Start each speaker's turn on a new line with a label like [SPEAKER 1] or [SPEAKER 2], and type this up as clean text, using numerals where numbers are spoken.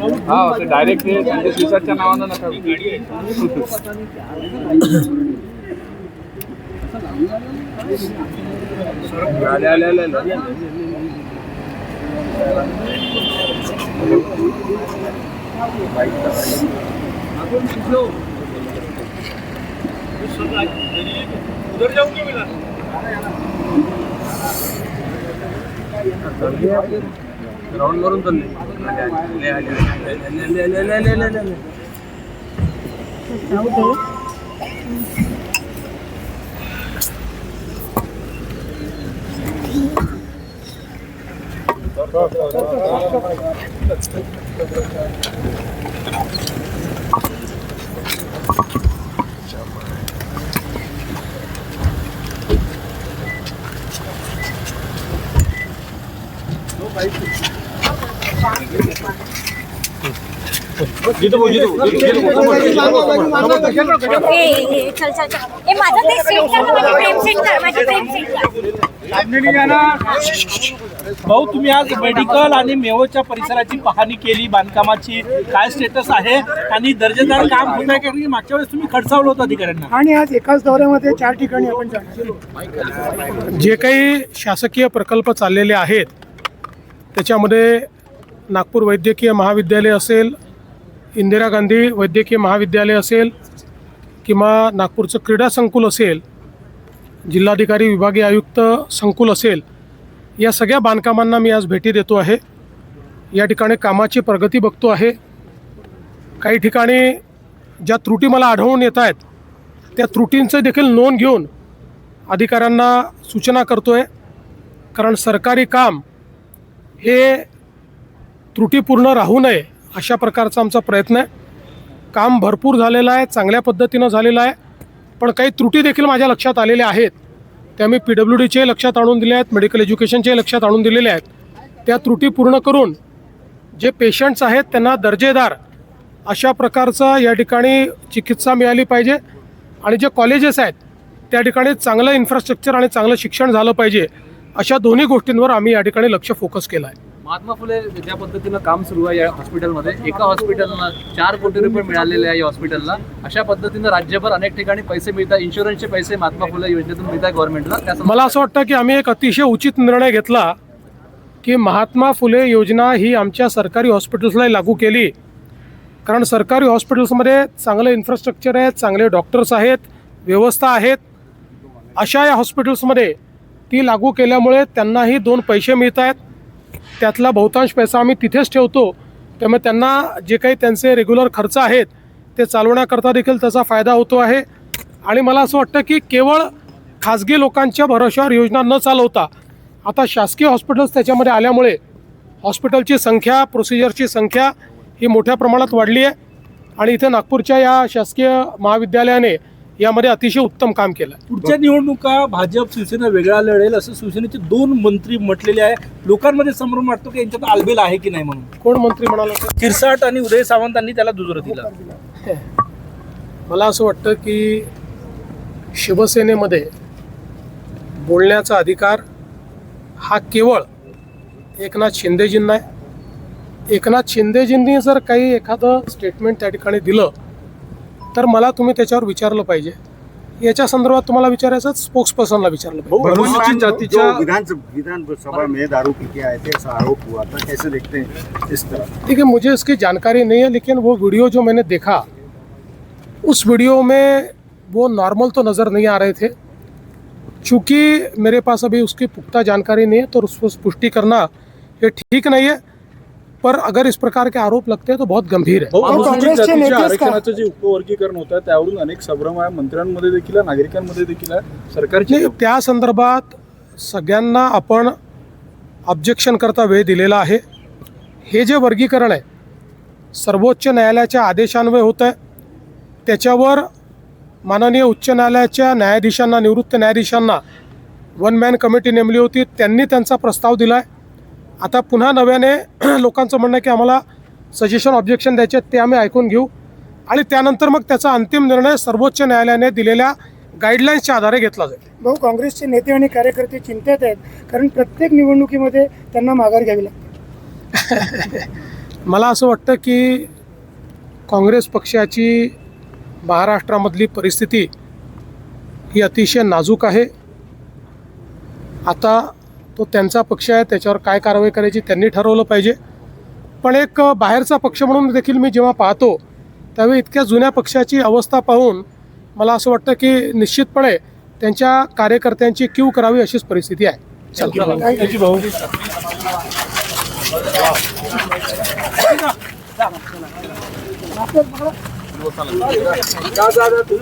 [SPEAKER 1] हा डायरेक्ट रिसर्चच्या नावानं नका उधर जाऊंगे मिला ग्राउंड वरून चालले
[SPEAKER 2] भाऊ, तुम्ही आज मेडिकल आणि मेवोच्या परिसराची पाहणी केली, बांधकामाची काय स्टेटस आहे आणि दर्जेदार काम होत आहे कारण की मागच्या वेळेस तुम्ही खडसावलं होतं अधिकाऱ्यांना
[SPEAKER 3] आणि आज एकाच दौऱ्यामध्ये 4 ठिकाणी आपण जाणार. जे काही शासकीय प्रकल्प चाललेले आहेत त्याच्यामध्ये नागपूर वैद्यकीय महाविद्यालय असेल, इंदिरा गांधी वैद्यकीय महाविद्यालय असेल किंवा नागपूरचं क्रीडा संकुल असेल, जिल्हाधिकारी विभागीय आयुक्त संकुल असेल, या सगळ्या बांधकामांना मी आज भेटी देतो आहे. या ठिकाणी कामाची प्रगती बघतो आहे. काही ठिकाणी ज्या त्रुटी मला आढळून येत आहेत त्या त्रुटींचं देखील नोंद घेऊन अधिकाऱ्यांना सूचना करतो आहे. कारण सरकारी काम हे त्रुटीपूर्ण राहू नये अशा प्रकारचा आमचा प्रयत्न आहे. काम भरपूर झालेलं आहे, चांगल्या पद्धतीनं झालेलं आहे, पण काही त्रुटी देखील माझ्या लक्षात आलेल्या आहेत. त्या मी PWDचे लक्षात आणून दिले आहेत, मेडिकल एज्युकेशनचे लक्षात आणून दिलेले आहेत. त्या त्रुटी पूर्ण करून जे पेशंट्स आहेत त्यांना दर्जेदार अशा प्रकारचा या ठिकाणी चिकित्सा मिळाली पाहिजे आणि जे कॉलेजेस आहेत त्या ठिकाणी चांगलं इन्फ्रास्ट्रक्चर आणि चांगलं शिक्षण झालं पाहिजे. अशा दोन्ही गोष्टींवर आम्ही या ठिकाणी लक्ष फोकस केलं आहे.
[SPEAKER 1] महात्मा फुले ज्या पद्धतीनं काम सुरू आहे या हॉस्पिटलमध्ये, एका हॉस्पिटलला 4 कोटी रुपये मिळालेले आहे या हॉस्पिटलला. अशा पद्धतीनं राज्यभर अनेक ठिकाणी पैसे मिळतात, इन्शुरन्सचे पैसे महात्मा फुले योजनेतून मिळतात गव्हर्नमेंटला.
[SPEAKER 3] मला असं वाटतं की आम्ही एक अतिशय उचित निर्णय घेतला की महात्मा फुले योजना ही आमच्या सरकारी हॉस्पिटल्सला लागू केली. कारण सरकारी हॉस्पिटल्समध्ये चांगलं इन्फ्रास्ट्रक्चर आहे, चांगले डॉक्टर्स आहेत, व्यवस्था आहेत. अशा या हॉस्पिटल्समध्ये ती लागू केल्यामुळे त्यांनाही 2 पैसे मिळत आहेत. त्यातला बहुतांश पैसा आम्ही तिथेच ठेवतो, त्यामुळे त्यांना जे काही त्यांचे रेग्युलर खर्च आहेत ते चालवण्याकरता देखील त्याचा फायदा होतो आहे. आणि मला असं वाटतं की केवळ खाजगी लोकांच्या भरोश्यावर योजना न चालवता आता शासकीय हॉस्पिटल्स त्याच्यामध्ये आल्यामुळे हॉस्पिटलची संख्या, प्रोसिजरची संख्या ही मोठ्या प्रमाणात वाढली आहे. आणि इथे नागपूरच्या या शासकीय महाविद्यालयाने यामध्ये अतिशय उत्तम काम केलं.
[SPEAKER 2] पुढच्या निवडणुका भाजप शिवसेना वेगळा लढेल असं शिवसेनेचे 2 मंत्री म्हटलेले आहे. लोकांमध्ये संभ्रम वाटतो की यांच्यात आलबेल आहे की नाही म्हणून.
[SPEAKER 3] कोण मंत्री म्हणाला?
[SPEAKER 2] किरसाट आणि उदय सावंतांनी त्याला दुजोरा दिला.
[SPEAKER 3] मला असं वाटतं की शिवसेनेमध्ये बोलण्याचा अधिकार हा केवळ एकनाथ शिंदेजींना आहे. एकनाथ शिंदेजींनी जर काही एखादं स्टेटमेंट त्या ठिकाणी दिलं तर मला तुम्ही त्याच्यावर विचारलं पाहिजे. याच्या संदर्भात तुम्हाला विचारायचं स्पोक्सपर्सनला विचारलं पाहिजे.
[SPEAKER 4] विधानसभा में दारू पी के आए थे, ऐसा आरोप हुआ था, कैसे देखते हैं इस तरह?
[SPEAKER 3] ठीक है, मुझे इसकी जानकारी नहीं है, लेकिन वो वीडियो जो मैंने देखा उस वीडियो में वो नॉर्मल तो नज़र नहीं आ रहे थे. चूँकि मेरे पास अभी उसकी पुख्ता जानकारी नहीं है तो उस पर पुष्टि करना ये ठीक नहीं है. पर अगर इस प्रकार के आरोप लगते हैं तो बहुत गंभीर है.
[SPEAKER 5] आरक्षणाचं जे उपवर्गीकरण होतं त्यावरून अनेक संभ्रम आहे मंत्र्यांमध्ये देखील आहे, नागरिकांमध्ये देखील आहे. सरकारची
[SPEAKER 3] त्या संदर्भात सगळ्यांना आपण ऑब्जेक्शन करता वेळ दिलेला आहे. हे जे वर्गीकरण आहे सर्वोच्च न्यायालयाच्या आदेशान्वये होतं आहे. त्याच्यावर माननीय उच्च न्यायालयाच्या न्यायाधीशांना, निवृत्त न्यायाधीशांना 1 मॅन कमिटी नेमली होती. त्यांनी त्यांचा प्रस्ताव दिला आहे. आता पुन्हा नव्याने लोकांचं म्हणणं आहे की आम्हाला सजेशन, ऑब्जेक्शन द्यायचे, ते आम्ही ऐकून घेऊ आणि त्यानंतर मग त्याचा अंतिम निर्णय सर्वोच्च न्यायालयाने दिलेल्या गाईडलाईन्सच्या आधारे घेतला जाईल.
[SPEAKER 6] भाऊ, काँग्रेसचे नेते आणि कार्यकर्ते चिंतेत आहेत कारण प्रत्येक निवडणुकीमध्ये त्यांना माघार घ्यावी लागते.
[SPEAKER 3] मला असं वाटतं की काँग्रेस पक्षाची महाराष्ट्रामधली परिस्थिती ही अतिशय नाजूक आहे. आता तो त्यांचा पक्ष आहे, त्याच्यावर काय कारवाई करायची त्यांनी ठरवलं पाहिजे. पण एक बाहेरचा पक्ष म्हणून देखील मी जेव्हा पाहतो त्यावेळी इतक्या जुन्या पक्षाची अवस्था पाहून मला असं वाटतं की निश्चितपणे त्यांच्या कार्यकर्त्यांची क्यू करावी अशीच परिस्थिती आहे.
[SPEAKER 2] थँक्यू भाऊ.
[SPEAKER 5] जा, जा, जा, तू.